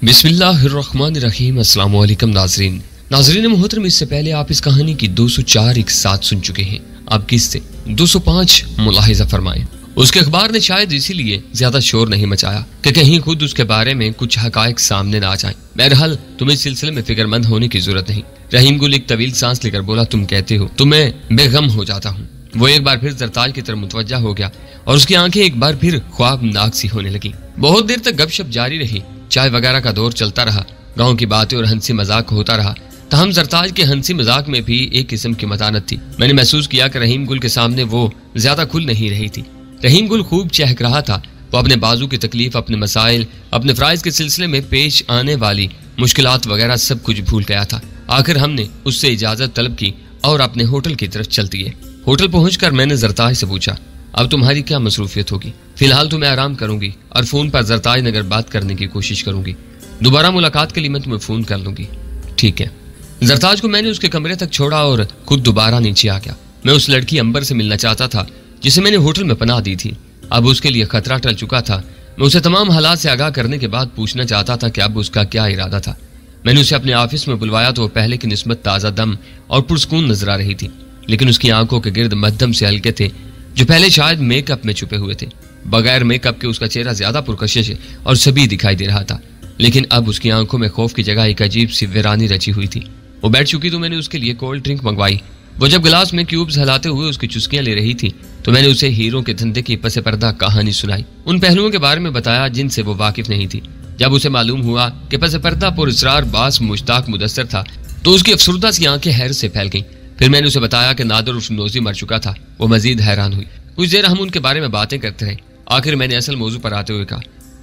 बिस्मिल्लाहिर्रहमानिर्रहीम। अस्सलाम वालेकुम नाज़रीन मोहतरम, इससे पहले आप इस कहानी की 204 एक साथ सुन चुके हैं। आप किससे 205 मुलाहिजा फरमाएं। उसके अखबार ने शायद इसीलिए ज्यादा शोर नहीं मचाया कि कहीं खुद उसके बारे में कुछ हकायक सामने ना आ जाएं। बहरहाल तुम्हें इस सिलसिले में फिक्रमंद होने की जरूरत नहीं। रहीम गुल एक तवील सांस लेकर बोला, तुम कहते हो तो मैं बेगम हो जाता हूँ। वो एक बार फिर जरताज की तरफ मुतवज्जा हो गया और उसकी आंखें एक बार फिर ख्वाबनाक सी होने लगी। बहुत देर तक गपशप जारी रही। चाय वगैरह का दौर चलता रहा। गांव की बातें और हंसी मजाक होता रहा। तहम जरताज के हंसी मजाक में भी एक किस्म की मतानत थी। मैंने महसूस किया कि रहीम गुल के सामने वो ज्यादा खुल नहीं रही थी। रहीम गुल खूब चहक रहा था। वो अपने बाजू की तकलीफ, अपने मसाइल, अपने फ्राइज के सिलसिले में पेश आने वाली मुश्किलात वगैरह सब कुछ भूल गया था। आखिर हमने उससे इजाजत तलब की और अपने होटल की तरफ चल दिए। होटल पहुंचकर मैंने जरताज से पूछा, अब तुम्हारी क्या मसरूफियत होगी? फिलहाल तो मैं आराम करूंगी और फोन पर जरताज नगर बात करने की कोशिश करूंगी। दोबारा मुलाकात के लिए मैं तुम्हें फोन कर लूंगी। ठीक है। जरताज को मैंने उसके कमरे तक छोड़ा और खुद दोबारा नीचे आ गया। मैं उस लड़की अंबर से मिलना चाहता था जिसे मैंने होटल में पनाह दी थी। अब उसके लिए खतरा टल चुका था। मैं उसे तमाम हालात से आगाह करने के बाद पूछना चाहता था कि अब उसका क्या इरादा था। मैंने उसे अपने ऑफिस में बुलवाया तो वो पहले की निस्बत ताज़ा दम और पुरस्कून नजर आ रही थी, लेकिन उसकी आंखों के गिर्द मध्यम से हल्के थे जो पहले शायद मेकअप में छुपे हुए थे। बगैर मेकअप के उसका चेहरा ज्यादा पुरकशिश और सभी दिखाई दे रहा था, लेकिन अब उसकी आंखों में खौफ की जगह एक अजीब सी वीरानी रची हुई थी। वो बैठ चुकी तो मैंने उसके लिए कोल्ड ड्रिंक मंगवाई। वो जब गिलास में क्यूब्स हिलाते हुए उसकी चुस्कियां ले रही थी तो मैंने उसे हीरो के धंधे की पसे पर्दा कहानी सुनाई। उन पहलुओं के बारे में बताया जिनसे वो वाकिफ नहीं थी। जब उसे मालूम हुआ कि पसे पर्दा पुरस्रार बास मुश्ताक मुदस्सर था तो उसकी अफसुर्दा सी आंखें हैरत से फैल गईं। फिर मैंने उसे बताया कि नादर उर्फ नोजी मर चुका था। वो मजीद हैरान हुई। कुछ देर हम उनके बारे में बातें करते रहे। आखिर मैंने असल मौजू पर आते हुए कहा,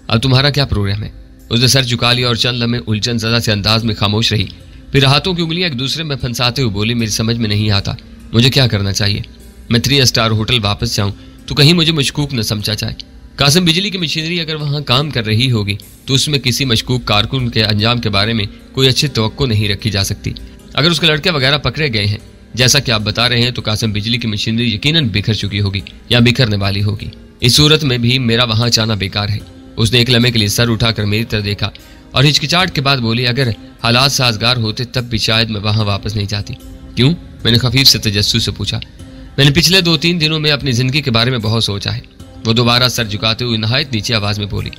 अब तुम्हारा क्या प्रोग्राम है? उसने सर झुका लिया और चंद लम्हे उलझन ज़दा से अंदाज में खामोश रही। फिर हाथों की उंगलियां एक दूसरे में फंसाते हुए बोली, मेरी समझ में नहीं आता मुझे क्या करना चाहिए। मैं 3 स्टार होटल वापस जाऊं तो कहीं मुझे मशकूक न समझा जाए। कासिम बिजली की मशीनरी अगर वहां काम कर रही होगी तो उसमें किसी मशकूक कारकुन के अंजाम के बारे में कोई अच्छी तवक्को नहीं रखी जा सकती। अगर उसके लड़के वगैरह पकड़े गए हैं जैसा कि आप बता रहे हैं तो कासिम बिजली की मशीनरी यकीनन बिखर चुकी होगी या बिखरने वाली होगी। इस सूरत में भी मेरा वहां जाना बेकार है। उसने एक लम्हे के लिए सर उठाकर मेरी तरफ देखा और हिचकिचाहट के बाद बोली, अगर हालात साजगार होते तब भी शायद मैं वहां वापस नहीं जाती। क्यों? मैंने खफीफ से तजस्सुस से पूछा। मैंने पिछले 2-3 दिनों में अपनी जिंदगी के बारे में बहुत सोचा है। वो दोबारा सर झुकाते हुए नहायत नीचे आवाज में बोली,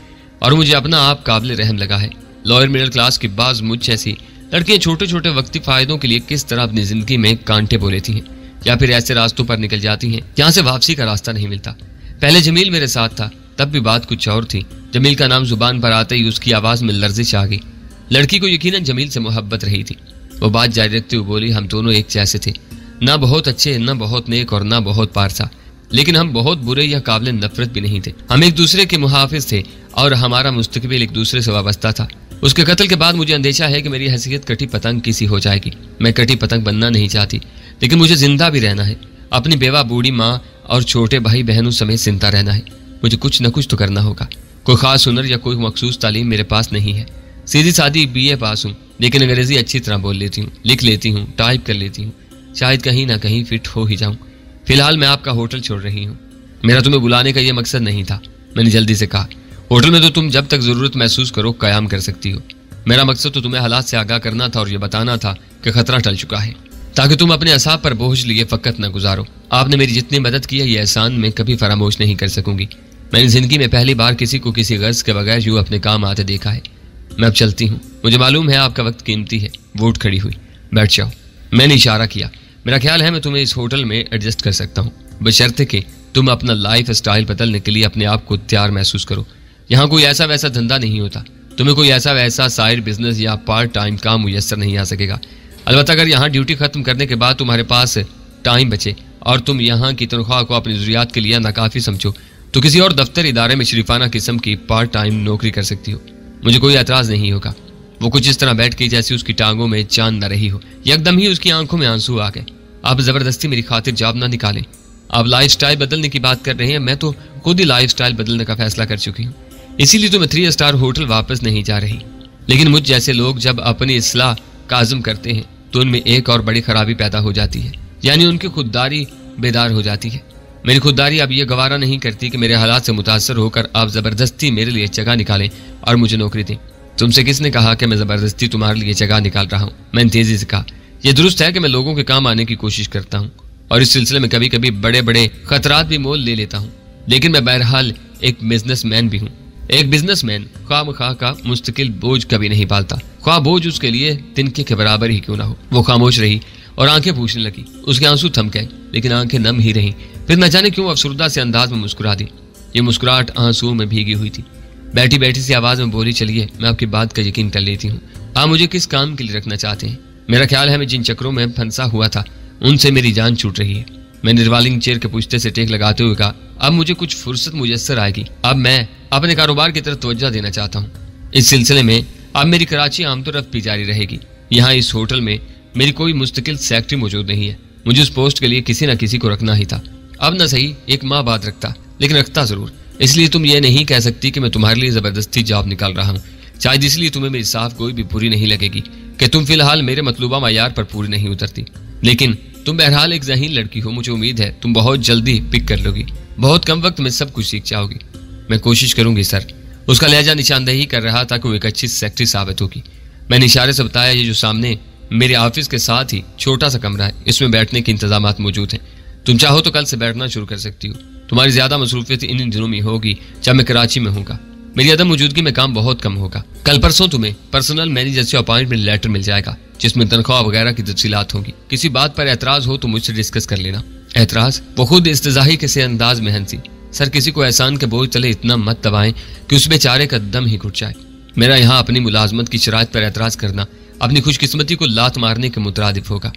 और मुझे अपना आप काबिल रहम लगा है। लोअर मिडिल क्लास की बाज मुझ जैसी लड़कियां छोटे छोटे वक्ती फायदों के लिए किस तरह अपनी जिंदगी में कांटे बो लेती हैं या फिर ऐसे रास्तों पर निकल जाती हैं जहां से वापसी का रास्ता नहीं मिलता। पहले जमील मेरे साथ था, तब भी बात कुछ और थी। जमील का नाम जुबान पर आते ही उसकी आवाज में लर्जिश आ गई। लड़की को यकीनन जमील से मोहब्बत रही थी। वो बात जारी रखते हुए बोली, हम दोनों एक जैसे थे, ना बहुत अच्छे, ना बहुत नेक और ना बहुत पारसा, लेकिन हम बहुत बुरे या काबिल नफरत भी नहीं थे। हम एक दूसरे के मुहाफिज थे और हमारा मुस्तकबिल एक दूसरे से वाबस्ता था। उसके कत्ल के बाद मुझे अंदेशा है कि मेरी हैसियत कटी पतंग किसी हो जाएगी। मैं कटी पतंग बनना नहीं चाहती, लेकिन मुझे जिंदा भी रहना है। अपनी बेवा बूढ़ी माँ और छोटे भाई बहनों समेत जिंदा रहना है। मुझे कुछ न कुछ तो करना होगा। कोई खास हुनर या कोई मखसूस तालीम मेरे पास नहीं है। सीधी सादी BA पास हूँ, लेकिन अंग्रेजी अच्छी तरह बोल लेती हूँ, लिख लेती हूँ, टाइप कर लेती हूँ। शायद कहीं ना कहीं फिट हो ही जाऊँ। फिलहाल मैं आपका होटल छोड़ रही हूँ। मेरा तुम्हें बुलाने का यह मकसद नहीं था। मैंने जल्दी से कहा, होटल में तो तुम जब तक जरूरत महसूस करो कयाम कर सकती हो। मेरा मकसद तो तुम्हें हालात से आगाह करना था और यह बताना था कि खतरा टल चुका है, ताकि तुम अपने असाब पर बोझ लिए फकत न गुजारो। आपने मेरी जितनी मदद की है ये एहसान मैं कभी फरामोश नहीं कर सकूंगी। मैंने जिंदगी में पहली बार किसी को किसी गर्ज के बगैर यूं अपने काम आते देखा है। मैं अब चलती हूँ। मुझे मालूम है आपका वक्त कीमती है। वो उठ खड़ी हुई। बैठ जाओ। मैंने इशारा किया। मेरा ख्याल है मैं तुम्हें इस होटल में एडजस्ट कर सकता हूँ, बशर्ते कि तुम अपना लाइफ स्टाइल बदलने के लिए अपने आप को तैयार महसूस करो। यहाँ कोई ऐसा वैसा धंधा नहीं होता। तुम्हें कोई ऐसा वैसा साइड बिजनेस या पार्ट टाइम काम मुयस्सर नहीं आ सकेगा। अलबत्ता अगर यहाँ ड्यूटी खत्म करने के बाद तुम्हारे पास टाइम बचे और तुम यहाँ की तनख्वाह को अपनी जरूरियात के लिए नाकाफी समझो तो किसी और दफ्तर इदारे में शरीफाना किस्म की पार्ट टाइम नौकरी कर सकती हो। मुझे कोई एतराज नहीं होगा। वो कुछ इस तरह बैठ गई जैसे उसकी टांगों में चांद न रही हो। एकदम ही उसकी आंखों में आंसू आ गए। आप जबरदस्ती मेरी खातिर जॉब ना निकालें। आप लाइफ स्टाइल बदलने की बात कर रहे हैं। मैं तो खुद ही लाइफ स्टाइल बदलने का फैसला कर चुकी हूँ। इसीलिए तो मैं 3 स्टार होटल वापस नहीं जा रही। लेकिन मुझ जैसे लोग जब अपनी इस्लाह का आज़म करते हैं तो उनमें एक और बड़ी खराबी पैदा हो जाती है, यानी उनकी खुददारी बेदार हो जाती है। मेरी खुददारी अब ये गवारा नहीं करती कि मेरे हालात से मुतासर होकर आप जबरदस्ती मेरे लिए जगह निकालें और मुझे नौकरी दें। तुमसे किसने कहा कि मैं जबरदस्ती तुम्हारे लिए जगह निकाल रहा हूँ? मैंने तेजी से कहा। यह दुरुस्त है कि मैं लोगों के काम आने की कोशिश करता हूँ और इस सिलसिले में कभी कभी बड़े बड़े खतरात भी मोल ले लेता हूँ, लेकिन मैं बहरहाल एक बिजनेसमैन भी हूँ। एक बिजनेसमैन खामखा का मुस्तकिल बोझ कभी नहीं पालता, ख्वाह बोझ उसके लिए तिनके के बराबर ही क्यों ना हो। वो खामोश रही और आंखें पूछने लगी। उसके आंसू थम गए, लेकिन आंखें नम ही रहीं। फिर न जाने क्यों अफसुर्दा से अंदाज में मुस्कुरा दी। ये मुस्कुराहट आंसुओं में भीगी हुई थी। बैठी बैठी सी आवाज में बोली, चलिए मैं आपकी बात का यकीन कर लेती हूँ। आप मुझे किस काम के लिए रखना चाहते हैं? मेरा ख्याल है मैं जिन चक्रों में फंसा हुआ था उनसे मेरी जान छूट रही है। मैंने रिवॉल्विंग चेयर के पुश्ते से टेक लगाते हुए कहा, अब मुझे कुछ फुर्सत मुयस्सर आएगी। अब मैं अपने कारोबार की तरफ तवज्जो देना चाहता हूँ। इस सिलसिले में अब मेरी कराची आमदोरफ्त भी जारी रहेगी। यहाँ इस होटल में मेरी कोई मुस्तकिल सेक्रेटरी मौजूद नहीं है। मुझे उस पोस्ट के लिए किसी न किसी को रखना ही था। अब न सही एक माह बाद रखता, लेकिन रखता जरूर। इसलिए तुम ये नहीं कह सकती कि मैं तुम्हारे लिए जबरदस्ती जॉब निकाल रहा हूँ। शायद इसलिए तुम्हें मेरी साफ कोई भी बुरी नहीं लगेगी कि तुम फिलहाल मेरे मतलूबा मयार पर पूरी नहीं उतरती। लेकिन तुम बहरहाल एक ज़हीन लड़की हो, मुझे उम्मीद है तुम बहुत जल्दी पिक कर लोगी। बहुत कम वक्त में सब कुछ सीख जाओगी। मैं कोशिश करूंगी सर। उसका लहजा निशानदेही कर रहा था कि वो एक अच्छी सेक्रेटरी साबित होगी। मैंने इशारे से बताया, ये जो सामने मेरे ऑफिस के साथ ही छोटा सा कमरा है, इसमें बैठने के इंतजामात मौजूद हैं। तुम चाहो तो कल से बैठना शुरू कर सकती हो। तुम्हारी ज्यादा मसरूफियत इन दिनों में होगी जब मैं कराची में होगा। मेरी अदम मौजूदगी में काम बहुत कम होगा। कल परसों तुम्हें पर्सनल मैनेजर से अपॉइंटमेंट लेटर मिल जाएगा, जिसमें तनख्वाह वगैरह की तफसीलात होंगी। किसी बात पर एतराज हो तो मुझसे डिस्कस कर लेना। एतराज? वो खुद इस्तिज़ाही के से अंदाज में हंसी। सर, किसी को एहसान के बोझ तले इतना मत दबाएं कि उस बेचारे का दम ही घुट जाए। मेरा यहाँ अपनी मुलाजमत की शराइत पर एतराज करना अपनी खुशकिस्मती को लात मारने के मुतरादिफ होगा।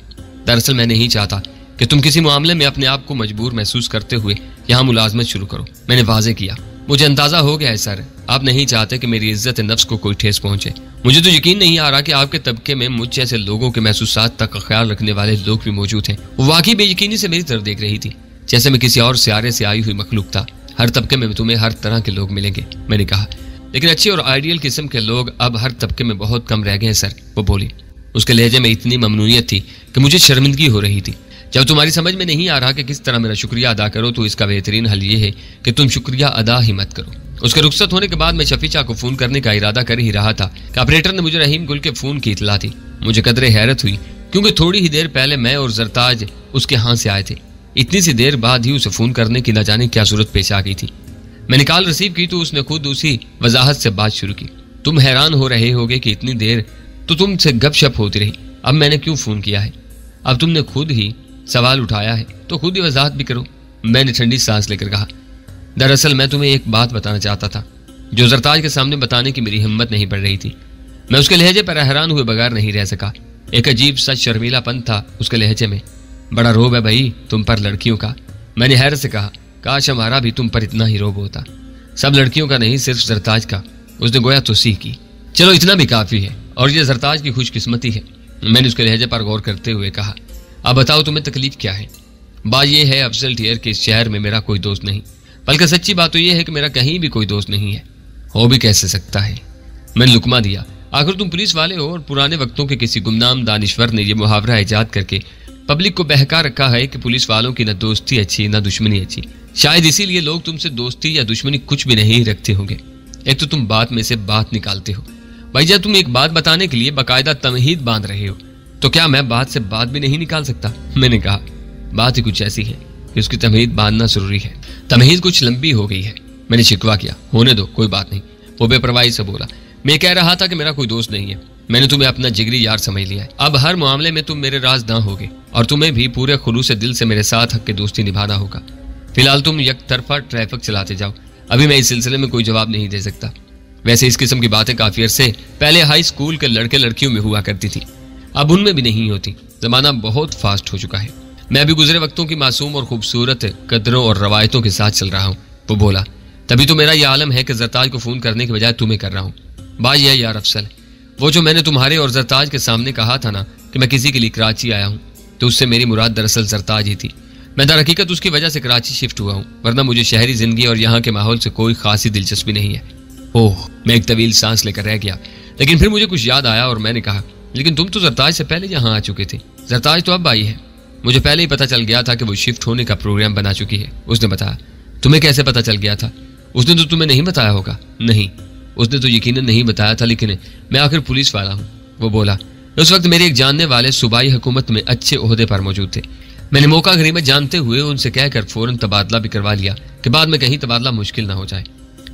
दरअसल मैं नहीं चाहता कि तुम किसी मामले में अपने आप को मजबूर महसूस करते हुए यहाँ मुलाजमत शुरू करो। मैंने वाजे किया, मुझे अंदाजा हो गया है सर, आप नहीं चाहते कि मेरी इज्जत नफ्स को कोई ठेस पहुंचे। मुझे तो यकीन नहीं आ रहा कि आपके तबके में मुझ जैसे लोगों के महसूसात तक का ख्याल रखने वाले लोग भी मौजूद हैं। वो वाकई बेयकीनी से मेरी तरफ देख रही थी, जैसे मैं किसी और सियारे से आई हुई मखलूक था। हर तबके में तुम्हें हर तरह के लोग मिलेंगे, मैंने कहा, लेकिन अच्छे और आइडियल किस्म के लोग अब हर तबके में बहुत कम रह गए हैं सर। वो बोली। उसके लहजे में इतनी ममनूनियत थी कि मुझे शर्मिंदगी हो रही थी। जब तुम्हारी समझ में नहीं आ रहा कि किस तरह मेरा शुक्रिया अदा करो, तो इसका बेहतरीन हल ये है कि तुम शुक्रिया अदा ही मत करो। उसके रुखसत होने के बाद मैं शफीचा को फोन करने का इरादा कर ही रहा था कि ऑपरेटर ने मुझे रहीम गुल के फोन की इतला दी। मुझे कदरे हैरत हुई, क्योंकि थोड़ी ही देर पहले मैं और जरताज उसके यहाँ से आए थे। इतनी सी देर बाद ही उसे फोन करने की न जाने क्या सूरत पेश आ गई थी। मैंने कॉल रिसीव की तो उसने खुद उसी वजाहत से बात शुरू की। तुम हैरान हो रहे होगे कि इतनी देर तो तुमसे गपशप होती रही, अब मैंने क्यों फोन किया है। अब तुमने खुद ही सवाल उठाया है तो खुद ही वजाहत भी करो, मैंने ठंडी सांस लेकर कहा। दरअसल मैं तुम्हें एक बात बताना चाहता था जो जरताज के सामने बताने की मेरी हिम्मत नहीं पड़ रही थी। मैं उसके लहजे पर हैरान हुए बगैर नहीं रह सका। एक अजीब सा शर्मीलापन था उसके लहजे में। बड़ा रोब है भाई तुम पर लड़कियों का, मैंने हैरत से कहा। काश हमारा भी तुम पर इतना ही रोब होता। सब लड़कियों का नहीं, सिर्फ जरताज का, उसने गोया तोसीह की। चलो इतना भी काफी है, और ये जरताज की खुशकिस्मती है, मैंने उसके लहजे पर गौर करते हुए कहा। अब बताओ तुम्हें तकलीफ क्या है। बात यह है अफजल ठियर के इस शहर में मेरा कोई दोस्त नहीं, बल्कि सच्ची बात तो यह है कि मेरा कहीं भी कोई दोस्त नहीं है। हो भी कैसे सकता है, मैंने लुकमा दिया। आखिर तुम पुलिस वाले हो और पुराने वक्तों के किसी गुमनाम दानिश्वर ने यह मुहावरा ईजाद करके पब्लिक को बहका रखा है कि पुलिस वालों की न दोस्ती अच्छी न दुश्मनी अच्छी। शायद इसीलिए लोग तुमसे दोस्ती या दुश्मनी कुछ भी नहीं रखते होंगे। एक तो तुम बात में से बात निकालते हो भाई, जब तुम एक बात बताने के लिए बाकायदा तमहीद बांध रहे हो तो क्या मैं बात से बात भी नहीं निकाल सकता। मैंने कहा बात ही कुछ ऐसी है कि उसकी तमहीद बांधना जरूरी है। तमहीद कुछ लंबी हो गई है, मैंने शिकवा किया। होने दो, कोई बात नहीं, वो बेपरवाही से बोला। मैं कह रहा था कि मेरा कोई दोस्त नहीं है, मैंने तुम्हें अपना जिगरी यार समझ लिया है। अब हर मामले में तुम मेरे राज ना होगे और तुम्हें भी पूरे खुलूस दिल से मेरे साथ हक की दोस्ती निभाना होगा। फिलहाल तुम एक तरफा ट्रैफिक चलाते जाओ, अभी मैं इस सिलसिले में कोई जवाब नहीं दे सकता। वैसे इस किस्म की बातें काफी अरसे पहले हाई स्कूल के लड़के लड़कियों में हुआ करती थी, अब उनमें भी नहीं होती। जमाना बहुत फास्ट हो चुका है। मैं अभी गुजरे वक्तों की मासूम और खूबसूरत कदरों और रवायतों के साथ चल रहा हूँ। वो बोला, तभी तो मेरा यह आलम है कि जरताज को फोन करने के बजाय तुम्हें कर रहा हूँ। बात यह यार अफसल, वो जो मैंने तुम्हारे और जरताज के सामने कहा था ना कि मैं किसी के लिए कराची आया हूँ, तो उससे मेरी मुराद दरअसल जरताज ही थी। मैं दर हकीकत उसकी वजह से कराची शिफ्ट हुआ हूँ, वरना मुझे शहरी जिंदगी और यहाँ के माहौल से कोई खासी दिलचस्पी नहीं है। ओह, मैं एक तवील सांस लेकर रह गया, लेकिन फिर मुझे कुछ याद आया और मैंने कहा, लेकिन तुम तो जरताज से पहले यहाँ आ चुके थे। जरताज तो अब आई है। मुझे पहले ही पता चल गया था कि वो शिफ्ट होने का प्रोग्राम बना चुकी है, उसने बताया। तुम्हें कैसे पता चल गया था? उसने तो तुम्हें नहीं बताया होगा। नहीं, उसने तो यकीनन नहीं बताया था, लेकिन मैं आखिर पुलिस वाला हूँ, वो बोला। उस वक्त मेरे एक जानने वाले सूबाई हुकूमत में अच्छे ओहदे पर मौजूद थे। मैंने मौका गनीमत जानते हुए उनसे कहकर फौरन तबादला भी करवा लिया कि बाद में कहीं तबादला मुश्किल ना हो जाए।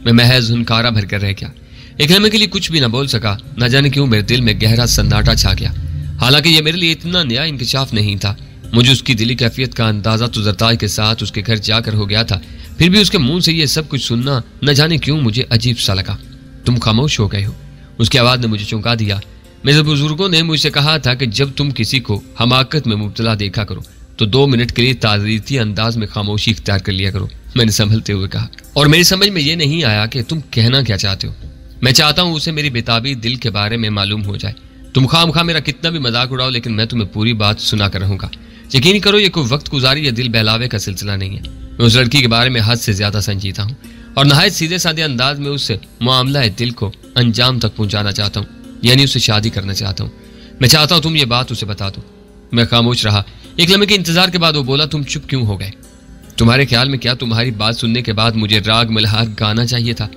मैं महज हुनकारा भर कर रह गया, एक लम्हे के लिए कुछ भी ना बोल सका। न जाने क्यों मेरे दिल में गहरा सन्नाटा छा गया। हालांकि ये मेरे लिए इतना नया इंकशाफ नहीं था। मुझे उसकी दिली कैफियत का अंदाजा तो जरताज के साथ उसके घर जाकर हो गया था, फिर भी उसके मुंह से ये सब कुछ सुनना न जाने क्यों मुझे अजीब सा लगा। तुम खामोश हो गए हो, उसकी आवाज ने मुझे चौंका दिया। मेरे बुजुर्गों ने मुझसे कहा था कि जब तुम किसी को हमाकत में मुब्तला देखा करो तो 2 मिनट के लिए तारीती अंदाज में खामोशी इख्तियार कर लिया करो, मैंने संभलते हुए कहा। और मेरी समझ में ये नहीं आया कि तुम कहना क्या चाहते हो। मैं चाहता हूँ उसे मेरी बेताबी दिल के बारे में मालूम हो जाए। तुम खामखा मेरा कितना भी मजाक उड़ाओ, लेकिन मैं तुम्हें पूरी बात सुना कर रहूंगा। यकीन करो ये कोई वक्त गुजारी या दिल बहलावे का सिलसिला नहीं है। मैं उस लड़की के बारे में हद से ज्यादा संजीदा हूँ और नहायत सीधे साधे अंदाज में उस मामला दिल को अंजाम तक पहुंचाना चाहता हूँ, यानी उससे शादी करना चाहता हूँ। मैं चाहता हूँ तुम ये बात उसे बता दो। मैं खामोश रहा। एक लम्हे के इंतजार के बाद वो बोला, तुम चुप क्यों हो गए? तुम्हारे ख्याल में क्या तुम्हारी बात सुनने के बाद मुझे राग मल्हार गाना चाहिए था?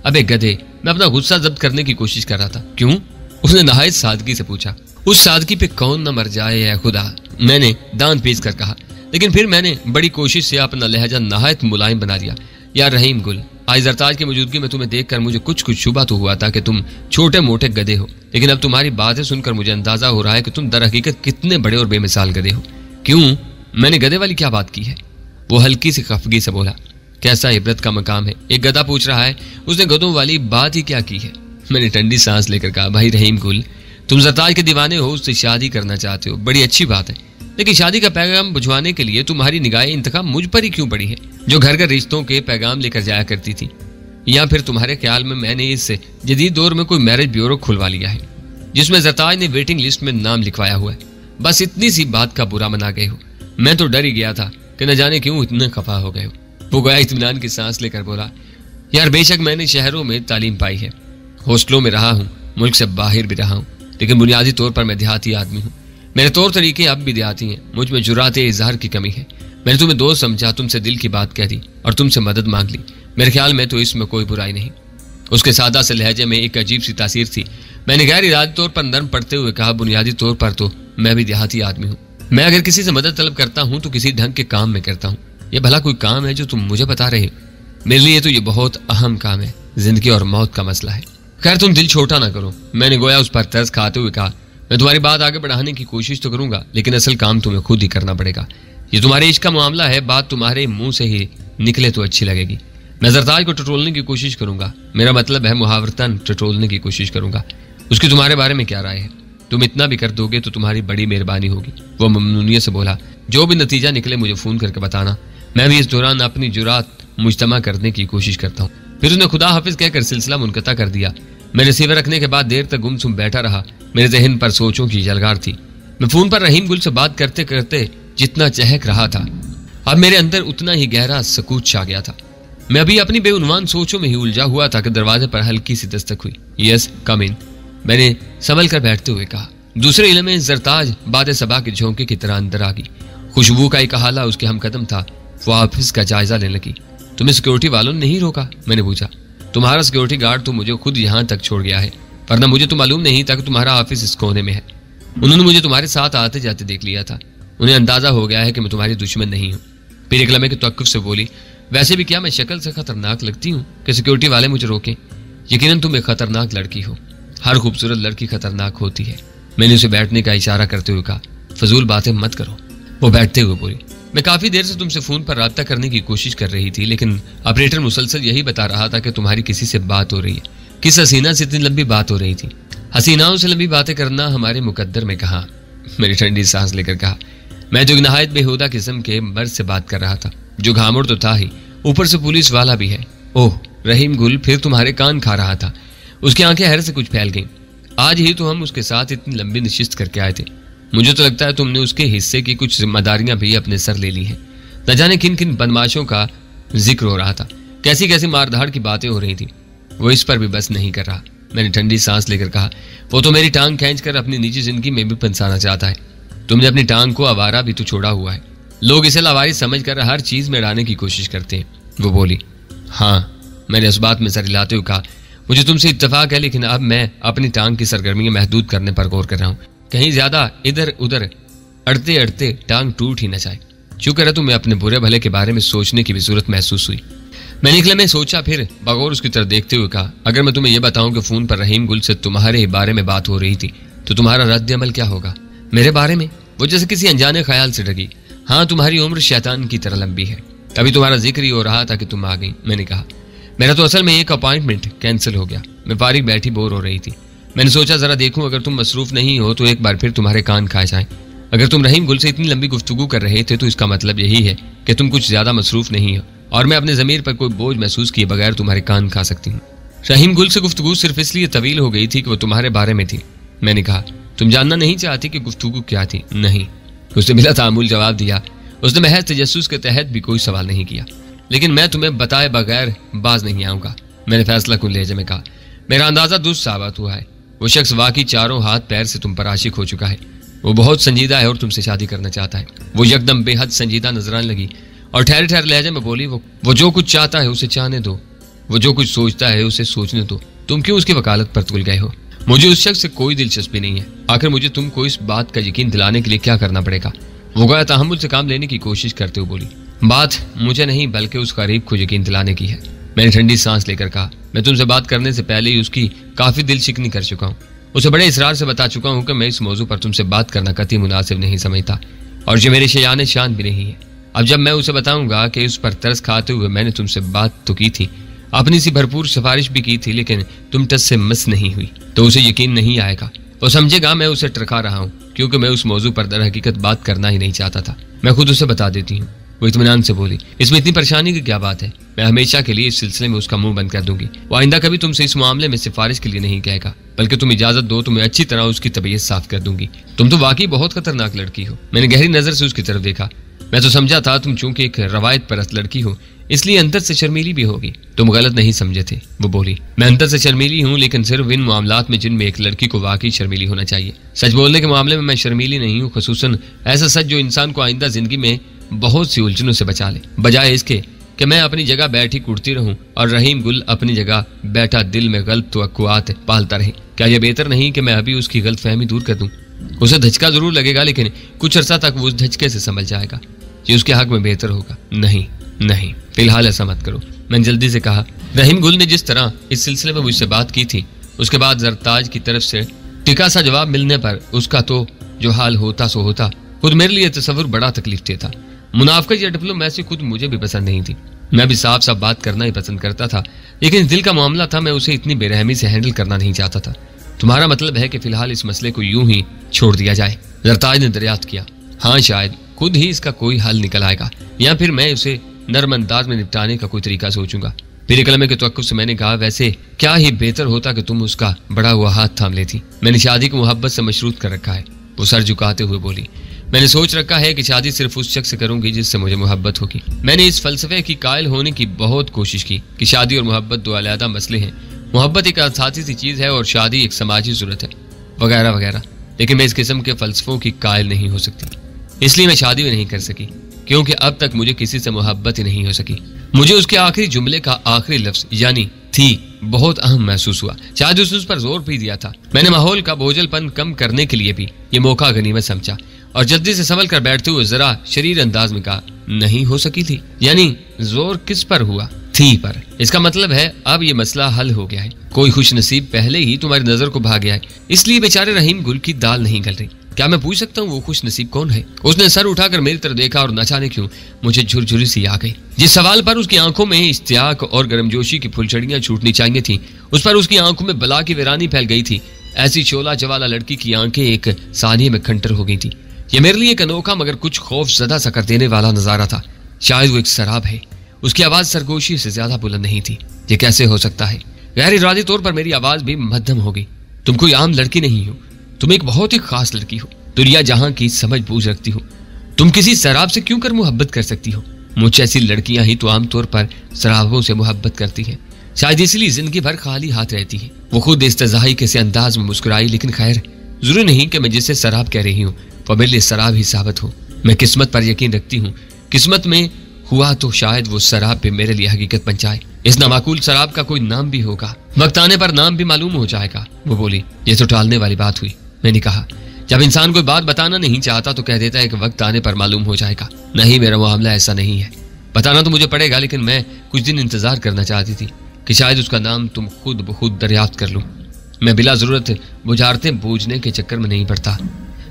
अबे गधे, मैं अपना गुस्सा जब्त करने की कोशिश कर रहा था। क्यों? उसने नहायत सादगी से पूछा। उस सादगी पे कौन न मर जाए है खुदा, मैंने दांत पीस कर कहा। लेकिन फिर मैंने बड़ी कोशिश से अपना लहजा नहायत मुलायम बना दिया। यार रहीम गुल, आज जरताज की मौजूदगी में तुम्हें देखकर मुझे कुछ शुबा तो हुआ था कि तुम छोटे मोटे गधे हो, लेकिन अब तुम्हारी बातें सुनकर मुझे अंदाजा हो रहा है कि तुम दर हकीकत कितने बड़े और बेमिसाल गधे हो। क्यों? मैंने गधे वाली क्या बात की है? वो हल्की सी खफगी से बोला। कैसा इबरत का मकाम है, एक गधा पूछ रहा है, उसने गधों वाली बात ही क्या की है? मैंने ठंडी सांस लेकर कहा, भाई रहीम गुल, तुम जरताज के दीवाने हो, उससे शादी करना चाहते हो, बड़ी अच्छी बात है, लेकिन शादी का पैगाम भिजवाने के लिए तुम्हारी निगाहें इंतखाब मुझ पर ही क्यों पड़ी है, जो घर घर रिश्तों के पैगाम लेकर जाया करती थी? या फिर तुम्हारे ख्याल में मैंने इस जदीद दौर में कोई मैरिज ब्यूरो खुलवा लिया है जिसमें जरताज ने वेटिंग लिस्ट में नाम लिखवाया हुआ है? बस इतनी सी बात का बुरा मना गए हो। मैं तो डर ही गया था कि न जाने क्यों इतने खफा हो गए हो। वो गया इत्मीनान की सांस लेकर बोला, यार बेशक मैंने शहरों में तालीम पाई है, हॉस्टलों में रहा हूँ, मुल्क से बाहर भी रहा हूँ, लेकिन बुनियादी तौर पर मैं देहाती आदमी हूँ। मेरे तौर तरीके अब भी देहाती हैं, मुझ में जुराते इजहार की कमी है। मैंने तुम्हें दोस्त समझा, तुमसे दिल की बात कह दी और तुमसे मदद मांग ली। मेरे ख्याल में तो इसमें कोई बुराई नहीं। उसके सादा से लहजे में एक अजीब सी तासीर थी। मैंने गैर इरादी तौर पर नर्म पड़ते हुए कहा, बुनियादी तौर पर तो मैं भी देहाती आदमी हूँ। मैं अगर किसी से मदद तलब करता हूँ तो किसी ढंग के काम में करता हूँ। ये भला कोई काम है जो तुम मुझे बता रहे हो? मेरे लिए तो ये बहुत अहम काम है, जिंदगी और मौत का मसला है। खैर तुम दिल छोटा ना करो, मैंने गोया उस पर तरस खाते हुए कहा। मैं तुम्हारी बात आगे बढ़ाने की कोशिश तो करूंगा, लेकिन असल काम तुम्हें खुद ही करना पड़ेगा। ये तुम्हारे इश्क का मामला है, बात तुम्हारे मुंह से ही निकले तो अच्छी लगेगी। मैं जरताज को टटोलने की कोशिश करूंगा, मेरा मतलब है मुहावरतन टटोलने की कोशिश करूंगा। उसकी तुम्हारे बारे में क्या राय है? तुम इतना भी कर दोगे तो तुम्हारी बड़ी मेहरबानी होगी। वो ममनूनियत से बोला, जो भी नतीजा निकले मुझे फोन करके बताना, मैं भी इस दौरान अपनी जुरात मुजतमा करने की कोशिश करता हूँ। फिर उसने खुदा हाफिज कहकर सिलसिला मुनक़ता कर दिया। मैं रिसीवर रखने के बाद देर तक गुमसुम बैठा रहा। मेरे जहन पर सोचों की जलगार थी। मैं फोन पर रहीम गुल से बात करते करते जितना चहक रहा था, अब मेरे अंदर उतना ही गहरा सकूत छा गया था। मैं अभी अपनी बेउनवान सोचों में ही उलझा हुआ था कि दरवाजे पर हल्की सी दस्तक हुई। यस कम इन, मैंने संभल कर बैठते हुए कहा। दूसरे इल्म में जरताज बाद सबा के झोंके की तरह अंदर आ गई। खुशबू का एक हाला उसके हमकदम था। वो ऑफिस का जायजा लेने लगी। तुम्हें सिक्योरिटी वालों ने नहीं रोका? मैंने पूछा। तुम्हारा सिक्योरिटी गार्ड तो मुझे खुद यहाँ तक छोड़ गया है, वरना मुझे तो मालूम नहीं था कि तुम्हारा ऑफिस इस कोने में है। उन्होंने मुझे तुम्हारे साथ आते जाते देख लिया था। उन्हें अंदाजा हो गया है कि मैं तुम्हारी दुश्मन नहीं हूँ। फिर एक लम्हे के तवक्कुफ से बोली, वैसे भी क्या मैं शक्ल से खतरनाक लगती हूँ कि सिक्योरिटी वाले मुझे रोकें? यकीनन तुम एक खतरनाक लड़की हो। हर खूबसूरत लड़की खतरनाक होती है। मैंने उसे बैठने का इशारा करते हुए कहा, फजूल बातें मत करो। वो बैठते हुए बोली, मैं काफी देर से तुमसे फोन पर राब्ता करने की कोशिश कर रही थी, लेकिन ऑपरेटर मुसलसल यही बता रहा था कि तुम्हारी किसी से बात हो रही है। किस हसीना से इतनी लंबी बात हो रही थी? हसीनाओं से लंबी बातें करना हमारे मुकद्दर में कहा। मैंने ठंडी सांस लेकर कहा, मैं तो नहायत बेहुदा किस्म के मर्द से बात कर रहा था, जो घामुड़ तो था ही, ऊपर से पुलिस वाला भी है। ओह रहीम गुल फिर तुम्हारे कान खा रहा था। उसकी आंखें हैरत से कुछ फैल गईं। आज ही तो हम उसके साथ इतनी लंबी नशिस्त करके आए थे। मुझे तो लगता है तुमने उसके हिस्से की कुछ जिम्मेदारियां भी अपने सर ले ली हैं। न जाने किन किन बदमाशों का जिक्र हो रहा था, कैसी कैसी मारधाड़ की बातें हो रही थी। वो इस पर भी बस नहीं कर रहा। मैंने ठंडी सांस लेकर कहा, वो तो मेरी टांग खींचकर अपनी निजी जिंदगी में भी फंसाना चाहता है। तुमने अपनी टांग को आवारा भी तो छोड़ा हुआ है। लोग इसे लावारिस समझकर हर चीज में डालने की कोशिश करते हैं। वो बोली, हाँ। मैंने उस बात में सर हिलाते हुए कहा, मुझे तुमसे इत्तेफाक है, लेकिन अब मैं अपनी टांग की सरगर्मियां महदूद करने पर गौर कर रहा हूँ। कहीं ज्यादा इधर उधर अड़ते अड़ते टांग टूट ही न जाए। शुक्र है तुम्हें अपने बुरे भले के बारे में सोचने की भी जरूरत महसूस हुई। मैंने निकले में सोचा, फिर बगौर उसकी तरफ देखते हुए कहा, अगर मैं तुम्हें यह बताऊं कि फोन पर रहीम गुल से तुम्हारे बारे में बात हो रही थी तो तुम्हारा रद्द अमल क्या होगा? मेरे बारे में? वो जैसे किसी अनजाने ख्याल से डगी। हाँ, तुम्हारी उम्र शैतान की तरह लंबी है। अभी तुम्हारा जिक्र ही हो रहा था कि तुम आ गई। मैंने कहा, मेरा तो असल में एक अपॉइंटमेंट कैंसिल हो गया। मैं फारिग बैठी बोर हो रही थी। मैंने सोचा जरा देखूं, अगर तुम मसरूफ नहीं हो तो एक बार फिर तुम्हारे कान खाए जाएं। अगर तुम रहीम गुल से इतनी लंबी गुफ्तगू कर रहे थे तो इसका मतलब यही है कि तुम कुछ ज्यादा मसरूफ नहीं हो और मैं अपने ज़मीर पर कोई बोझ महसूस किए बगैर तुम्हारे कान खा सकती हूँ। रहीम गुल से गुफ्तगू सिर्फ इसलिए तवील हो गई थी कि वो तुम्हारे बारे में थी। मैंने कहा, तुम जानना नहीं चाहती कि गुफ्तगू क्या थी? नहीं। उसने बिला तामुल जवाब दिया। उसने महज तजस्सुस के तहत भी कोई सवाल नहीं किया। लेकिन मैं तुम्हें बताए बगैर बाज नहीं आऊंगा, मैंने फैसला कुन लहजे में कहा। मेरा अंदाजा दुरुस्त साबित हुआ है। वो शख्स वाकई चारों हाथ पैर से तुम पर आशिक हो चुका है। वो बहुत संजीदा है और तुमसे शादी करना चाहता है। वो यकदम बेहद संजीदा नजर आने लगी और ठहरे ठहरे लहजे में बोली, वो जो कुछ चाहता है उसे चाहने दो, वो जो कुछ सोचता है उसे सोचने दो। तुम क्यों उसकी वकालत पर तुल गए हो? मुझे उस शख्स से कोई दिलचस्पी नहीं है। आखिर मुझे तुमको इस बात का यकीन दिलाने के लिए क्या करना पड़ेगा? वो गोया तहम्मुल से काम लेने की कोशिश करते हुए बोली, बात मुझे नहीं बल्कि उस गरीब को यकीन दिलाने की है। मैंने ठंडी सांस लेकर कहा, मैं तुमसे बात करने से पहले ही उसकी काफी दिल शिकनी कर चुका हूँ। उसे बड़े इसरार से बता चुका हूँ कि मैं इस मौजू पर तुमसे बात करना कतई मुनासिब नहीं समझता और ये मेरे शयान शान भी नहीं है। अब जब मैं उसे बताऊंगा कि उस पर तरस खाते हुए मैंने तुमसे बात तो की थी, अपनी सी भरपूर सिफारिश भी की थी, लेकिन तुम टस से मस नहीं हुई, तो उसे यकीन नहीं आएगा। वो समझेगा मैं उसे टरका रहा हूँ क्योंकि मैं उस मौजू पर दर हकीकत बात करना ही नहीं चाहता था। मैं खुद उसे बता देती हूँ। वो इत्मीनान से बोली, इसमें इतनी परेशानी की क्या बात है? मैं हमेशा के लिए इस सिलसिले में उसका मुंह बंद कर दूंगी। वो आइंदा कभी तुमसे इस मामले में सिफारिश के लिए नहीं कहेगा, बल्कि तुम इजाजत दो तो मैं अच्छी तरह उसकी तबीयत साफ कर दूंगी। तुम तो वाकई बहुत खतरनाक लड़की हो। मैंने गहरी नजर से उसकी तरफ देखा। मैं तो समझा था तुम चूंकि एक रवायत परस्त लड़की हो इसलिए अंदर से शर्मीली भी होगी। तुम गलत नहीं समझे थे। वो बोली, मैं अंदर से शर्मीली हूँ, लेकिन सिर्फ इन मामलात में जिनमें एक लड़की को वाकई शर्मीली होना चाहिए। सच बोलने के मामले में मैं शर्मीली नहीं हूँ, खुसूसन ऐसा सच जो इंसान को आइंदा जिंदगी में बहुत सी उलझनों से बचा ले, बजाय इसके कि मैं अपनी जगह बैठी कुटती रहूं और रहीम गुल अपनी जगह बैठा दिल में गलत तवक्कुआत पालता रहे। क्या यह बेहतर नहीं कि मैं अभी उसकी गलत फहमी दूर कर दूं? उसे धचका जरूर लगेगा, लेकिन कुछ अरसा तक वो उस धचके से संभल जाएगा। ये उसके हक में बेहतर होगा। नहीं नहीं, फिलहाल ऐसा मत करो, मैंने जल्दी से कहा। रहीम गुल ने जिस तरह इस सिलसिले में मुझसे बात की थी, उसके बाद जरताज की तरफ से टिका सा जवाब मिलने पर उसका तो जो हाल होता सो होता। खुद मेरे लिए तसव्वुर बड़ा तकलीफ दे था। मुनाफिकत या डिप्लोमेसी खुद मुझे भी पसंद नहीं थी। मैं भी साफ साफ बात करना ही पसंद करता था, लेकिन दिल का मामला था, मैं उसे इतनी बेरहमी से हैंडल करना नहीं चाहता था। तुम्हारा मतलब है कि फिलहाल इस मसले को यूं ही छोड़ दिया जाए? जरताज ने दरियाफ्त किया। हाँ, शायद खुद ही इसका कोई हल निकल आएगा, या फिर मैं उसे नर्म अंदाज में निपटाने का कोई तरीका सोचूंगा। मेरे कलमे के तवक्कुफ से मैंने कहा, वैसे क्या ही बेहतर होता कि तुम उसका बड़ा हुआ हाथ थाम लेती। मैंने शादी को मोहब्बत से मशरूत कर रखा है। वो सर झुकाते हुए बोली, मैंने सोच रखा है कि शादी सिर्फ उस शख्स से करूंगी जिससे मुझे मोहब्बत होगी। मैंने इस फलसफे की कायल होने की बहुत कोशिश की कि शादी और मोहब्बत दो अलग मसले हैं। मोहब्बत एक असासी सी चीज है और शादी एक समाजी जरूरत है, वगैरह वगैरह। लेकिन मैं इस किस्म के फलसफों की कायल नहीं हो सकती, इसलिए मैं शादी भी नहीं कर सकी, क्योंकि अब तक मुझे किसी से मोहब्बत ही नहीं हो सकी। मुझे उसके आखिरी जुमले का आखिरी लफ्ज यानी थी बहुत अहम महसूस हुआ। शायद उसने उस पर जोर भी दिया था। मैंने माहौल का बोझलपन कम करने के लिए भी ये मौका गनीमत समझा और जल्दी से संभल कर बैठते हुए जरा शरीर अंदाज में कहा, नहीं हो सकी थी? यानी जोर किस पर हुआ? थी पर। इसका मतलब है अब ये मसला हल हो गया है। कोई खुश नसीब पहले ही तुम्हारी नजर को भाग गया है, इसलिए बेचारे रहीम गुल की दाल नहीं गल रही। क्या मैं पूछ सकता हूँ वो खुश नसीब कौन है? उसने सर उठाकर मेरी तरफ देखा और न जाने क्यों मुझे झुरझुरी सी आ गई। जिस सवाल पर उसकी आंखों में इश्तियाक और गर्मजोशी की फुलझड़ियां छूटनी चाहिए थी, उस पर उसकी आंखों में बला की वीरानी फैल गई थी। ऐसी चोला जवाला लड़की की आंखें एक सानिये में खंटर हो गई थी। यह मेरे लिए एक अनोखा मगर कुछ खौफ ज़दा सा कर देने वाला नजारा था। शायद वो एक शराब है। उसकी आवाज सरगोशी से ज्यादा बुलंद नहीं थी। ये कैसे हो सकता है? गैर इरादी तौर पर मेरी आवाज भी मध्यम हो गई। तुम कोई आम लड़की नहीं हो, तुम एक बहुत ही खास लड़की हो, दुनिया जहां की समझ बूझ रखती हो। तुम किसी शराब से क्यों कर मोहब्बत कर सकती हो? मुझ ऐसी लड़कियां ही तो आमतौर पर शराबों से मोहब्बत करती हैं। शायद इसलिए जिंदगी भर खाली हाथ रहती है। वो खुद इस्तेज़ाई के से अंदाज में मुस्कुराई, लेकिन खैर जरूरी नहीं कि मैं जिसे शराब कह रही हूँ वो मेरे लिए शराब ही साबित हो। मैं किस्मत पर यकीन रखती हूँ। किस्मत में हुआ तो शायद वो शराब पे मेरे लिए हकीकत बन जाए। इस नामाकूल शराब का कोई नाम भी होगा। वक्त आने पर नाम भी मालूम हो जाएगा। वो बोली, ये तो टालने वाली बात हुई। मैंने कहा, जब इंसान कोई बात बताना नहीं चाहता तो कह देता है कि वक्त आने पर मालूम हो जाएगा। नहीं, मेरा मामला ऐसा नहीं है। बताना तो मुझे पड़ेगा, लेकिन मैं कुछ दिन इंतजार करना चाहती थी कि शायद उसका नाम तुम खुद ब खुद दरियाफ्त कर लूं। मैं बिला जरूरत बुझारते बूझने के चक्कर में नहीं पड़ता।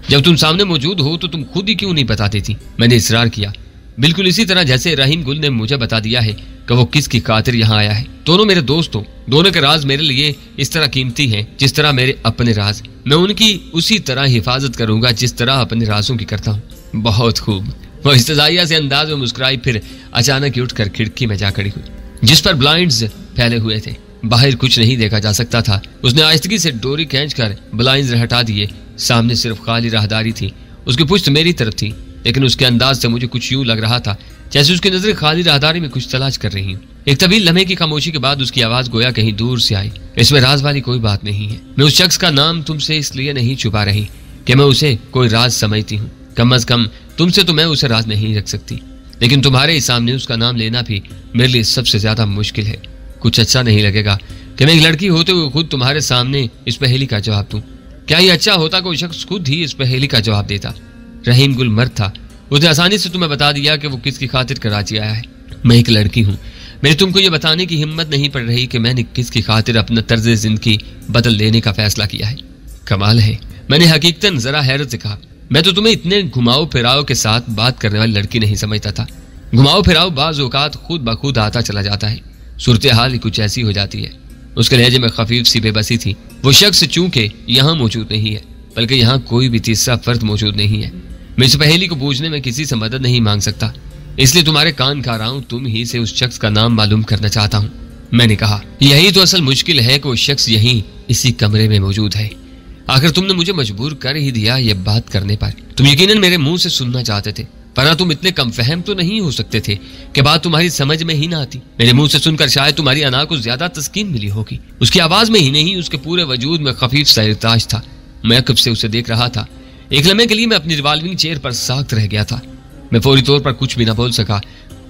जब तुम सामने मौजूद हो तो तुम खुद ही क्यों नहीं बता देती? मैंने इसरार किया, बिल्कुल इसी तरह जैसे रहीम गुल ने मुझे बता दिया है कि वो किसकी खातिर यहाँ आया है। दोनों मेरे दोस्त हो, दोनों के राज मेरे लिए इस तरह कीमती हैं जिस तरह मेरे अपने राज। मैं उनकी उसी तरह हिफाजत करूंगा जिस तरह अपने राजों की करता हूँ। बहुत खूब। वो इस्तजाइया से अंदाज में मुस्कुराई, फिर अचानक उठकर खिड़की में जा खड़ी हुई जिस पर ब्लाइंड्स फैले हुए थे। बाहर कुछ नहीं देखा जा सकता था। उसने आहिस्तगी से डोरी खींचकर ब्लाइंड्स हटा दिए। सामने सिर्फ खाली राहदारी थी। उसकी पुश्त मेरी तरफ थी, लेकिन उसके अंदाज से मुझे कुछ यूं लग रहा था जैसे उसकी नजरें खाली राहदारी में कुछ तलाश कर रही हूँ। एक तवील लम्हे की खामोशी के बाद उसकी आवाज गोया कहीं दूर से आई। इसमें राज वाली कोई बात नहीं है। मैं उस शख्स का नाम तुमसे इसलिए नहीं छुपा रही कि मैं उसे कोई राज समझती हूँ। कम अज कम तुमसे तो मैं उसे राज नहीं रख सकती, लेकिन तुम्हारे ही सामने उसका नाम लेना भी मेरे लिए सबसे ज्यादा मुश्किल है। कुछ अच्छा नहीं लगेगा कि मैं एक लड़की होते हुए खुद तुम्हारे सामने इस पहेली का जवाब दूं। क्या ये अच्छा होता कोई शख्स खुद ही इस पहेली का जवाब देता? रहीम गुल मर्द था। उसने आसानी से तुम्हें बता दिया कि वो किसकी खातिर कराची आया है। मैं एक लड़की हूँ। मेरी तुमको ये बताने की हिम्मत नहीं पड़ रही कि मैंने किसकी खातिर अपना तर्ज जिंदगी बदल लेने का फैसला किया है। कमाल है, मैंने हकीकतन जरा हैरत से कहा। मैं तो तुम्हें इतने घुमाओ फिराओ के साथ बात करने वाली लड़की नहीं समझता था। घुमाओ फिराओ बाज औकात खुद ब खुद आता चला जाता है। सूरत हाल ही कुछ ऐसी हो जाती है। उसके लहजे में खफीफ सी बेबसी थी। वो शख्स चूंकि यहाँ मौजूद नहीं है, बल्कि यहाँ कोई भी तीसरा फर्द मौजूद नहीं है। मैं इस पहेली को बूझने में किसी से मदद नहीं मांग सकता, इसलिए तुम्हारे कान खा रहा हूँ। तुम ही से उस शख्स का नाम मालूम करना चाहता हूँ। मैंने कहा, यही तो असल मुश्किल है कि वो शख्स यहीं इसी कमरे में मौजूद है। आखिर तुमने मुझे मजबूर कर ही दिया ये बात करने पर। तुम यकीनन मेरे मुंह से सुनना चाहते थे, पर तुम इतने कम फहम तो नहीं हो सकते थे कि बात तुम्हारी समझ में ही ना आती। मेरे मुंह से सुनकर शायद तुम्हारी अना को ज्यादा तस्कीन मिली होगी। उसकी आवाज में ही नहीं, उसके पूरे वजूद में खफीफ सा इर्ताज था। मैं कब से उसे देख रहा था। एक लम्हे के लिए मैं अपनी रिवॉल्विंग चेयर पर साख्त रह गया था। मैं फौरी तौर पर कुछ भी ना बोल सका।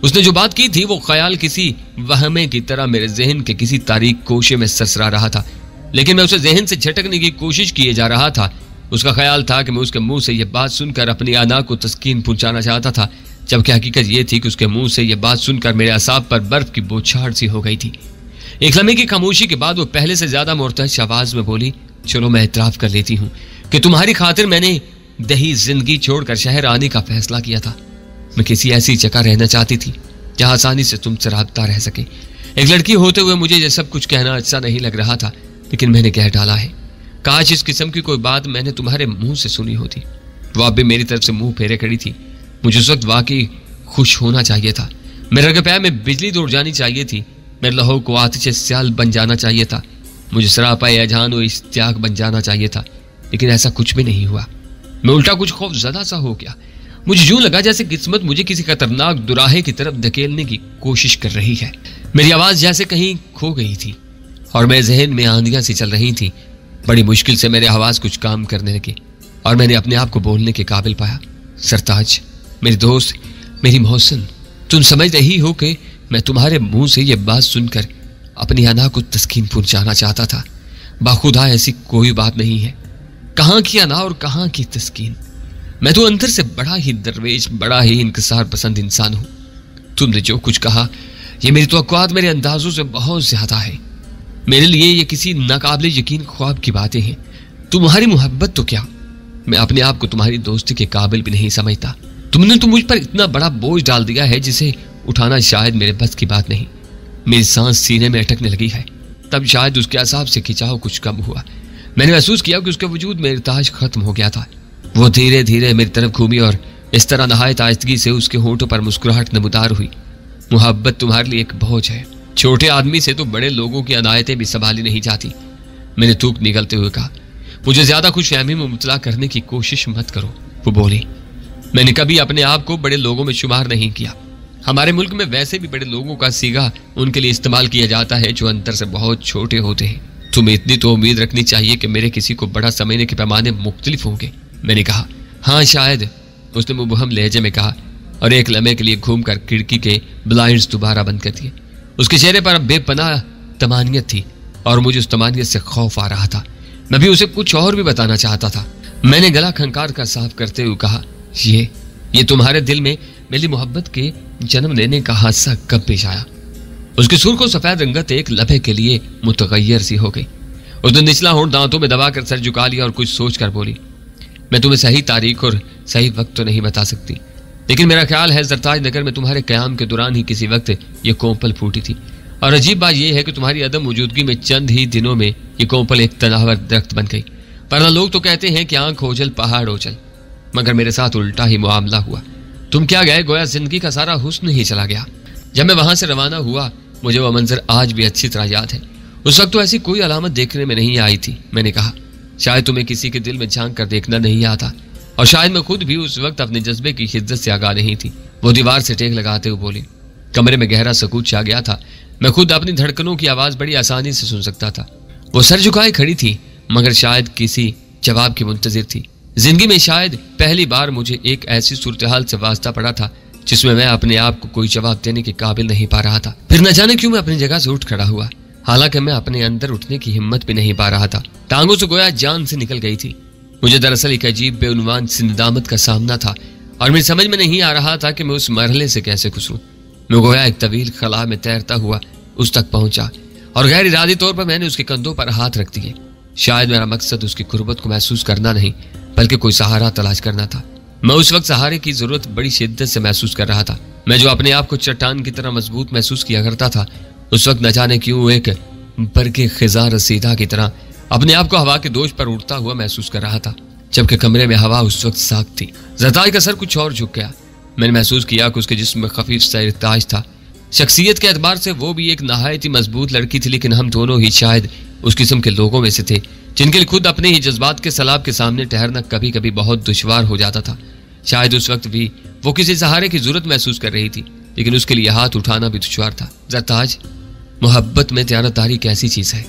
उसने जो बात की थी वो ख्याल किसी वहमे की तरह मेरे जहन के किसी तारीक कोशे में सरसरा रहा था, लेकिन मैं उसे जहन से झटकने की कोशिश किए जा रहा था। उसका ख्याल था कि मैं उसके मुंह से यह बात सुनकर अपनी अना को तस्कीन पहुंचाना चाहता था, जबकि हकीकत यह थी कि उसके मुंह से यह बात सुनकर मेरे असाब पर बर्फ की बौछार सी हो गई थी। एक लम्हे की खामोशी के बाद वो पहले से ज्यादा मुर्तश आवाज में बोली, चलो मैं इतराफ कर लेती हूँ कि तुम्हारी खातिर मैंने दही जिंदगी छोड़कर शहर आने का फैसला किया था। मैं किसी ऐसी जगह रहना चाहती थी जहां आसानी से तुमसे राबता रह सके। एक लड़की होते हुए मुझे यह सब कुछ कहना अच्छा नहीं लग रहा था, लेकिन मैंने कह डाला है। काश इस किस्म की कोई बात मैंने तुम्हारे मुंह से सुनी होती। वो अब भी मेरी तरफ से मुंह फेरे खड़ी थी। मुझे उस वक्त वाकई खुश होना चाहिए था। मेरे रग पैर में बिजली दौड़ जानी चाहिए थी। मेरे लहू को आतिश स्याल बन जाना चाहिए था। मुझे सरापा अजान व इश्तियाक बन जाना चाहिए था, लेकिन ऐसा कुछ भी नहीं हुआ। मैं उल्टा कुछ खौफजदा सा हो गया। मुझे यूं लगा जैसे किस्मत मुझे किसी खतरनाक दुराहे की तरफ धकेलने की कोशिश कर रही है। मेरी आवाज जैसे कहीं खो गई थी और मैं जहन में आंधियां सी चल रही थी। बड़ी मुश्किल से मेरे आवाज कुछ काम करने लगे और मैंने अपने आप को बोलने के काबिल पाया। सरताज, मेरे दोस्त, मेरी मोहसिन, तुम समझ रही हो कि मैं तुम्हारे मुंह से यह बात सुनकर अपनी अना को तस्कीन पहुंचाना चाहता था। बाखुदा ऐसी कोई बात नहीं है। कहाँ की अना और कहाँ की तस्कीन। मैं तो अंदर से बड़ा ही दरवेश, बड़ा ही इंकसार पसंद इंसान हूँ। तुमने जो कुछ कहा ये मेरी तवक्कुआत, मेरे अंदाजों से बहुत ज्यादा है। मेरे लिए ये किसी नाकाबिले यकीन ख्वाब की बातें हैं। तुम्हारी मोहब्बत तो क्या, मैं अपने आप को तुम्हारी दोस्ती के काबिल भी नहीं समझता। तुमने तो मुझ पर इतना बड़ा बोझ डाल दिया है जिसे उठाना शायद मेरे बस की बात नहीं। मेरी सांस सीने में अटकने लगी है। तब शायद उसके असाब से खिंचाव कुछ कम हुआ। मैंने महसूस किया कि उसके वजूद में इर्ताज खत्म हो गया था। वो धीरे धीरे मेरी तरफ घूमी और इस तरह नहायत आहिस्तगी से उसके होंठों पर मुस्कुराहट नमूदार हुई। मोहब्बत तुम्हारे लिए एक बोझ है। छोटे आदमी से तो बड़े लोगों की अनायतें भी संभाली नहीं जाती। मैंने थूक निकलते हुए कहा, मुझे ज्यादा खुशफहमी में मुबतला करने की कोशिश मत करो। वो बोली, मैंने कभी अपने आप को बड़े लोगों में शुमार नहीं किया। हमारे मुल्क में वैसे भी बड़े लोगों का सीगा उनके लिए इस्तेमाल किया जाता है जो अंदर से बहुत छोटे होते हैं। तुम्हें इतनी तो उम्मीद रखनी चाहिए कि मेरे किसी को बड़ा समझने के पैमाने मुख्तलिफ होंगे। मैंने कहा, हाँ शायद। उसने मुबहम लहजे में कहा और एक लम्हे के लिए घूमकर खिड़की के ब्लाइंड्स दोबारा बंद कर दिए। उसके चेहरे पर अब बेपनाह तमानियत थी। और मुझे उस तमानियत से खौफ आ रहा था। मैं भी उसे कुछ और भी बताना चाहता था। मैंने गला खंकार कर साफ करते हुए कहा, ये तुम्हारे दिल में मेरी मोहब्बत के जन्म लेने का हादसा कब पेश आया? उसकी सुर को सफेद रंगत एक लम्हे के लिए मुतगय्यर सी हो गई। उसने निचला होंठ दांतों में दबाकर सर झुका लिया और कुछ सोचकर बोली, मैं तुम्हें सही तारीख और सही वक्त तो नहीं बता सकती, लेकिन मेरा ख्याल है जरताज नगर में तुम्हारे कयाम के दौरान ही किसी वक्त ये कोंपल फूटी थी। और अजीब बात यह है कि तुम्हारी अदम मौजूदगी में चंद ही दिनों में ये कोंपल एक तनावर दरख्त बन गई। वरना लोग तो कहते हैं कि आंख ओझल पहाड़ ओझल, मगर मेरे साथ उल्टा ही मामला हुआ। तुम क्या गए, गोया जिंदगी का सारा हुस्न ही चला गया। जब मैं वहां से रवाना हुआ मुझे वह मंजर आज भी अच्छी तरह याद है। उस वक्त तो ऐसी कोई अलामत देखने में नहीं आई थी। मैंने कहा, शायद तुम्हें किसी के दिल में झांक कर देखना नहीं आता, और शायद मैं खुद भी उस वक्त अपने जज्बे की शिद्दत से आगाह नहीं थी। वो दीवार से टेक लगाते हुए बोली। कमरे में गहरा सकूत छा गया था। मैं खुद अपनी धड़कनों की आवाज बड़ी आसानी से सुन सकता था। वो सर झुकाए खड़ी थी, मगर शायद किसी जवाब की मुंतजिर थी। जिंदगी में शायद पहली बार मुझे एक ऐसी सूरत हाल से वास्ता पड़ा था जिसमें मैं अपने आप को कोई जवाब देने के काबिल नहीं पा रहा था। फिर न जाने क्यों मैं अपनी जगह से उठ खड़ा हुआ, हालांकि मैं अपने अंदर उठने की हिम्मत भी नहीं पा रहा था। टांगों से गोया जान से निकल गई थी। मुझे दरअसल एक अजीब बेउनवान सी नदामत का सामना था, और मेरी समझ में नहीं आ रहा था कि मैं उस मरहले से कैसे गुजरूं। मैं गोया एक तवील खला में तैरता हुआ उस तक पहुंचा, और गैर इरादी तौर पर मैंने उसके कंधों पर हाथ रख दिए। शायद मेरा मकसद उसकी कुर्बत को महसूस करना नहीं, बल्कि कोई सहारा तलाश करना था। मैं उस वक्त सहारे की जरूरत बड़ी शिद्दत से महसूस कर रहा था। मैं जो अपने आप को चट्टान की तरह मजबूत महसूस किया करता था, उस वक्त न जाने क्यों एक बरके खिजा रसीदा की तरह अपने आप को हवा के दोष पर उड़ता हुआ महसूस कर रहा था, जबकि कमरे में हवा उस वक्त साफ थी। जरताज का सर कुछ और झुक गया। मैंने महसूस किया कि उसके जिस्म में खफीफ सा इर्ताज था। शख्सियत के एतबार से वो भी एक नहायत ही मजबूत लड़की थी, लेकिन हम दोनों ही शायद उस किस्म के लोगों में से थे जिनके लिए खुद अपने ही जज्बात के सैलाब के सामने ठहरना कभी कभी बहुत दुश्वार हो जाता था। शायद उस वक्त भी वो किसी सहारे की जरूरत महसूस कर रही थी, लेकिन उसके लिए हाथ उठाना भी दुश्वार था। जरताज, मोहब्बत में दयानतदारी कैसी चीज है?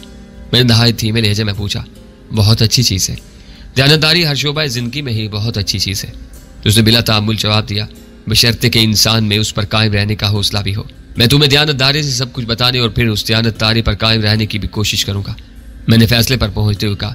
मैंने नहायत धीमे लहजे में पूछा। बहुत अच्छी चीज है। दयानतदारी हर शोबा जिंदगी में ही बहुत अच्छी चीज है। उसने बिला तामुल जवाब दिया, बशर्ते के इंसान में उस पर कायम रहने का हौसला भी हो। मैं तुम्हें दयानतदारी से सब कुछ बताने और फिर उस दयानतदारी पर कायम रहने की भी कोशिश करूंगा। मैंने फैसले पर पहुंचते हुए कहा,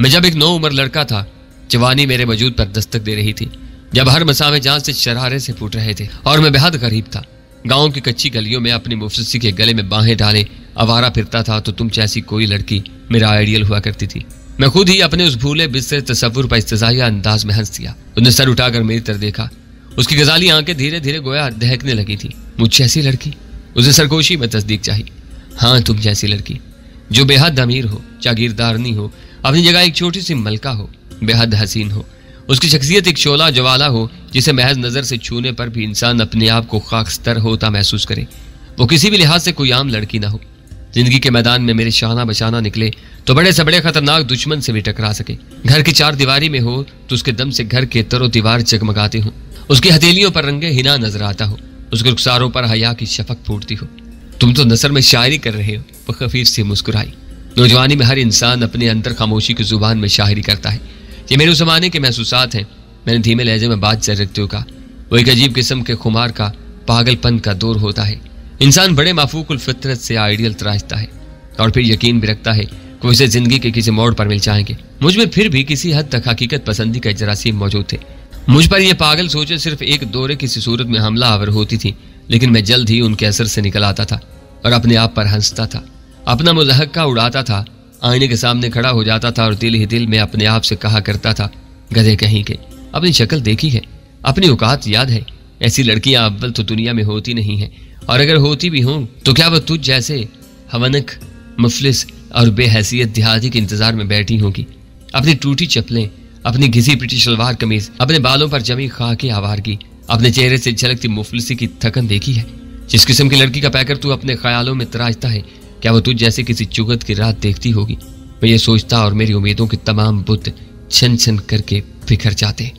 मैं जब एक नौ उम्र लड़का था, जवानी मेरे वजूद पर दस्तक दे रही थी, जब हर मसामे जान से शरारे से फूट रहे थे और मैं बेहद गरीब था। गांव की कच्ची गलियों में अपनी मुफस्सी के गले में बाहें डाले आवारा फिरता था, तो तुम जैसी कोई लड़की मेरा आइडियल हुआ करती थी। मैं खुद ही अपने उस भूले बिस्तर तसव्वुर पर इस्तेज़ाइया अंदाज में हंस दिया। उसने सर उठाकर मेरी तरफ देखा। उसकी गजाली आंखें धीरे धीरे गोया दहकने लगी थी। मुझ जैसी लड़की? उसे सरगोशी में तस्दीक चाहिए। हाँ, तुम जैसी लड़की, जो बेहद अमीर हो, जागीरदारनी हो, अपनी जगह एक छोटी सी मलका हो, बेहद हसीन हो। उसकी शख्सियत एक शोला ज्वाला हो, जिसे महज नजर से छूने पर भी इंसान अपने आप को खाकस्तर होता महसूस करे। वो किसी भी लिहाज से कोई आम लड़की ना हो। जिंदगी के मैदान में मेरे शाना बचाना निकले तो बड़े से बड़े खतरनाक दुश्मन से भी टकरा सके। घर की चार दीवारी में हो तो उसके दम से घर के तरो दीवार जगमगाते हो। उसकी हथेलियों पर रंगे हिना नजर आता हो, उसके रुखसारों पर हया की शफक फूटती हो। तुम तो नसर में शायरी कर रहे हो। वो खफीफ से मुस्कुराई। नौजवानी में हर इंसान अपने अंदर खामोशी की जुबान में शायरी करता है। ये मेरे उस जमाने के महसूसात हैं। मैंने धीमे लहजे में बात जारी रखते हुए कहा, वो एक अजीब किस्म के खुमार का, पागलपन का दौर होता है। इंसान बड़े माफूकुल फितरत से आइडियल तराशता है और फिर यकीन भी रखता है कि उसे जिंदगी के किसी मोड़ पर मिल जाएंगे। मुझ में फिर भी किसी हद तक हकीकत पसंदी का जरासीम मौजूद थे। मुझ पर यह पागल सोचे सिर्फ एक दौरे किसी सूरत में हमला आवर होती थी, लेकिन मैं जल्द ही उनके असर से निकल आता था और अपने आप पर हंसता था, अपना मुज़हक्का उड़ाता था, आईने के सामने खड़ा हो जाता था और दिल ही दिल में अपने आप से कहा करता था, गधे कहीं के, अपनी शक्ल देखी है, अपनी औकात याद है। ऐसी लड़कियां अव्वल तो दुनिया में होती नहीं हैं, और अगर होती भी हों तो क्या वह तुझ जैसे हवनक, मुफलिस और बेहैसियत देहाती के इंतजार में बैठी होगी। अपनी टूटी चप्पलें, अपनी घिसी पिटी शलवार कमीज, अपने बालों पर जमी खाके आवारगी, अपने चेहरे से झलकती मुफलिसी की थकन देखी है। जिस किस्म की लड़की का पैकर तू अपने ख्यालों में तराशता है, क्या वो तुझ जैसे किसी चुगत की रात देखती होगी? मैं ये सोचता और मेरी उम्मीदों के तमाम बुत छन छन करके बिखर जाते।